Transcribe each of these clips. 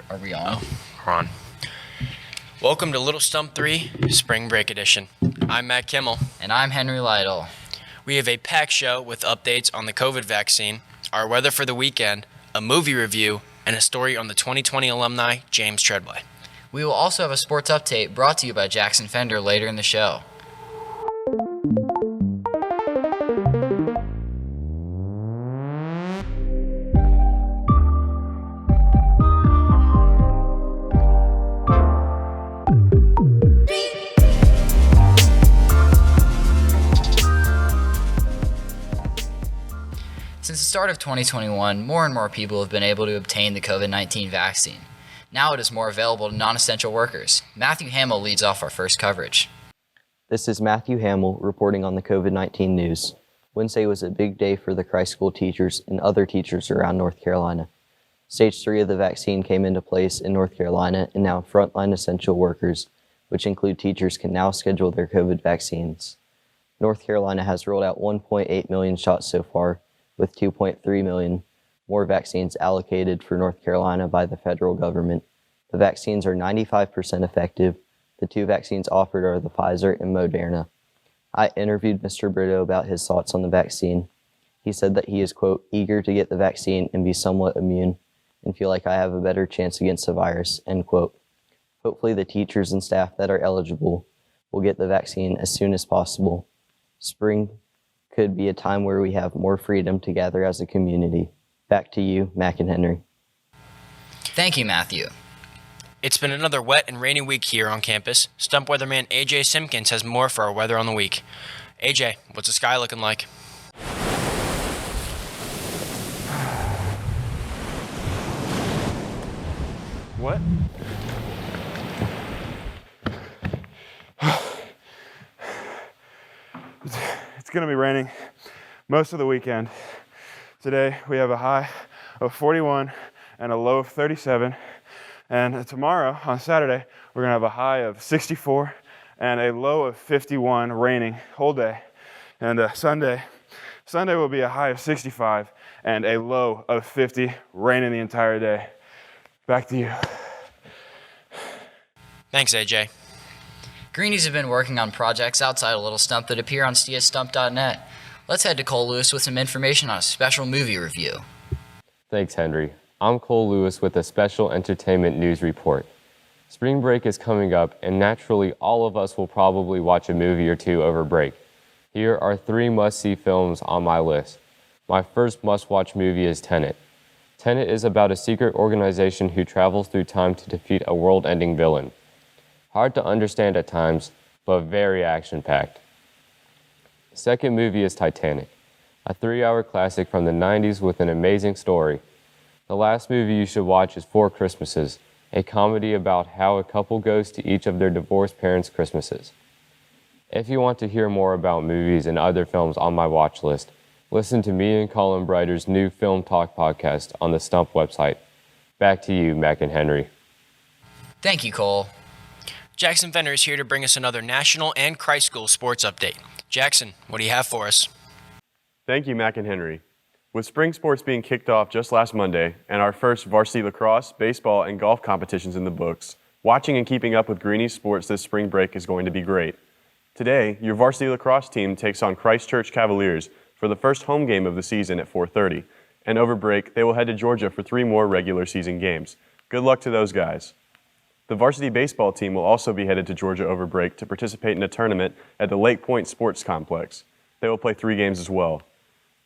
Are we on? We're on. Welcome to Little Stump 3, Spring Break Edition. I'm Matt Kimel. And I'm Henry Lytle. We have a packed show with updates on the COVID vaccine, our weather for the weekend, a movie review, and a story on the 2020 alumni, James Treadway. We will also have a sports update brought to you by Jackson Fender later in the show. Since the start of 2021, more and more people have been able to obtain the COVID-19 vaccine. Now it is more available to non-essential workers. Matthew Hammel leads off our first coverage. This is Matthew Hammel reporting on the COVID-19 news. Wednesday was a big day for the Christ School teachers and other teachers around North Carolina. Stage 3 of the vaccine came into place in North Carolina, and now frontline essential workers, which include teachers, can now schedule their COVID vaccines. North Carolina has rolled out 1.8 million shots so far, with 2.3 million more vaccines allocated for North Carolina by the federal government. The vaccines are 95% effective. The two vaccines offered are the Pfizer and Moderna. I interviewed Mr. Brito about his thoughts on the vaccine. He said that he is, quote, eager to get the vaccine and be somewhat immune and feel like I have a better chance against the virus, end quote. Hopefully the teachers and staff that are eligible will get the vaccine as soon as possible. Spring could be a time where we have more freedom to gather as a community. Back to you, Mac and Henry. Thank you, Matthew. It's been another wet and rainy week here on campus. Stump weatherman AJ Simpkins has more for our weather on the week. AJ, what's the sky looking like? What? It's going to be raining most of the weekend. Today we have a high of 41 and a low of 37. And tomorrow, on Saturday, we're going to have a high of 64 and a low of 51, raining whole day. And Sunday will be a high of 65 and a low of 50, raining the entire day. Back to you. Thanks, AJ. Greenies have been working on projects outside of Little Stump that appear on CSBN.net. Let's head to Cole Lewis with some information on a special movie review. Thanks, Henry. I'm Cole Lewis with a special entertainment news report. Spring break is coming up, and naturally, all of us will probably watch a movie or two over break. Here are 3 must-see films on my list. My first must-watch movie is Tenet. Tenet is about a secret organization who travels through time to defeat a world-ending villain. Hard to understand at times, but very action-packed. Second movie is Titanic, a 3-hour classic from the 90s with an amazing story. The last movie you should watch is Four Christmases, a comedy about how a couple goes to each of their divorced parents' Christmases. If you want to hear more about movies and other films on my watch list, listen to me and Colin Brighter's new Film Talk podcast on the Stump website. Back to you, Mac and Henry. Thank you, Cole. Jackson Fender is here to bring us another national and Christ School sports update. Jackson, what do you have for us? Thank you, Mac and Henry. With spring sports being kicked off just last Monday and our first varsity lacrosse, baseball, and golf competitions in the books, watching and keeping up with Greenie sports this spring break is going to be great. Today, your varsity lacrosse team takes on Christchurch Cavaliers for the first home game of the season at 4:30, and over break, they will head to Georgia for 3 more regular season games. Good luck to those guys. The varsity baseball team will also be headed to Georgia over break to participate in a tournament at the Lake Point Sports Complex. They will play 3 games as well.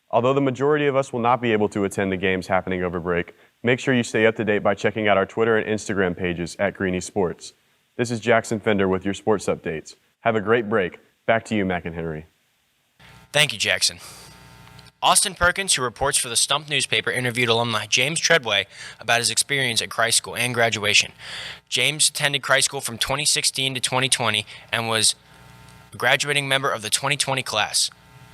Although the majority of us will not be able to attend the games happening over break, make sure you stay up to date by checking out our Twitter and Instagram pages at Greenie Sports. This is Jackson Fender with your sports updates. Have a great break. Back to you, Mac and Henry. Thank you, Jackson. Austin Perkins, who reports for the Stump newspaper, interviewed alumni James Treadway about his experience at Christ School and graduation. James attended Christ School from 2016 to 2020 and was a graduating member of the 2020 class.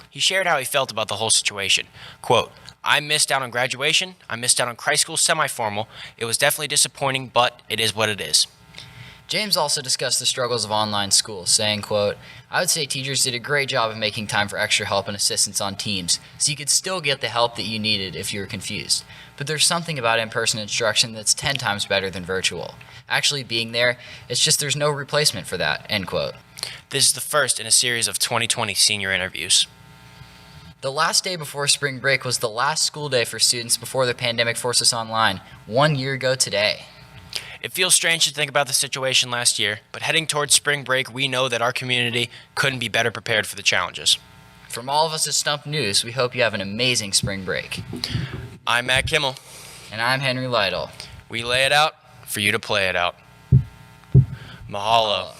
He shared how he felt about the whole situation. Quote, I missed out on graduation. I missed out on Christ School semi-formal. It was definitely disappointing, but it is what it is. James also discussed the struggles of online school, saying, quote, "I would say teachers did a great job of making time for extra help and assistance on Teams, so you could still get the help that you needed if you were confused. But there's something about in-person instruction that's 10 times better than virtual. Actually being there, it's just there's no replacement for that," end quote. This is the first in a series of 2020 senior interviews. The last day before spring break was the last school day for students before the pandemic forced us online, 1 year ago today. It feels strange to think about the situation last year, but heading towards spring break, we know that our community couldn't be better prepared for the challenges. From all of us at Stump News, we hope you have an amazing spring break. I'm Matt Kimel. And I'm Henry Lytle. We lay it out for you to play it out. Mahalo.